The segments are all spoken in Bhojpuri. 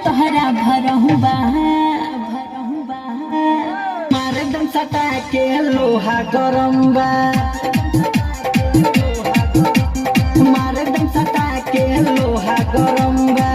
तोहरा भरहुबा मारे दम सटा के लोहा गरम बा मारे दम सटा के लोहा गरम बा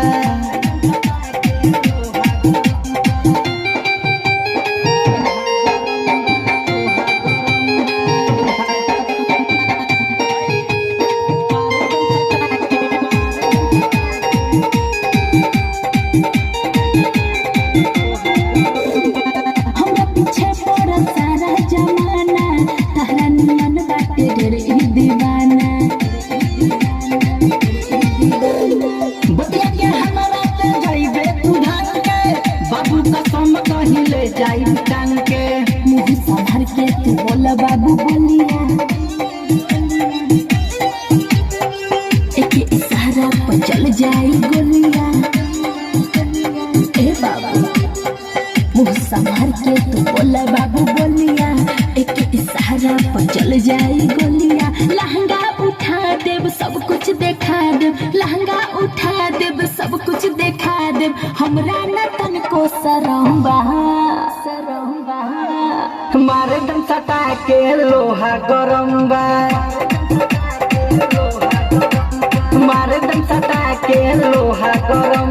जाई टांग के मुँह संभर के तू बोला बाबू बोलिया एक इशारा पर चल जाई गोलिया ए बाबू मुँह संभर के तू बोला बाबू बोलिया एक इशारा पर चल जाई गोलिया लहंगा उठा देब सब कुछ देखा देब लहंगा उठा देब सब कुछ देखा देब हमरा न तन को सरंबा मारे दम सटा के लोहा गरम बा मारे दम सटा के लोहा गरम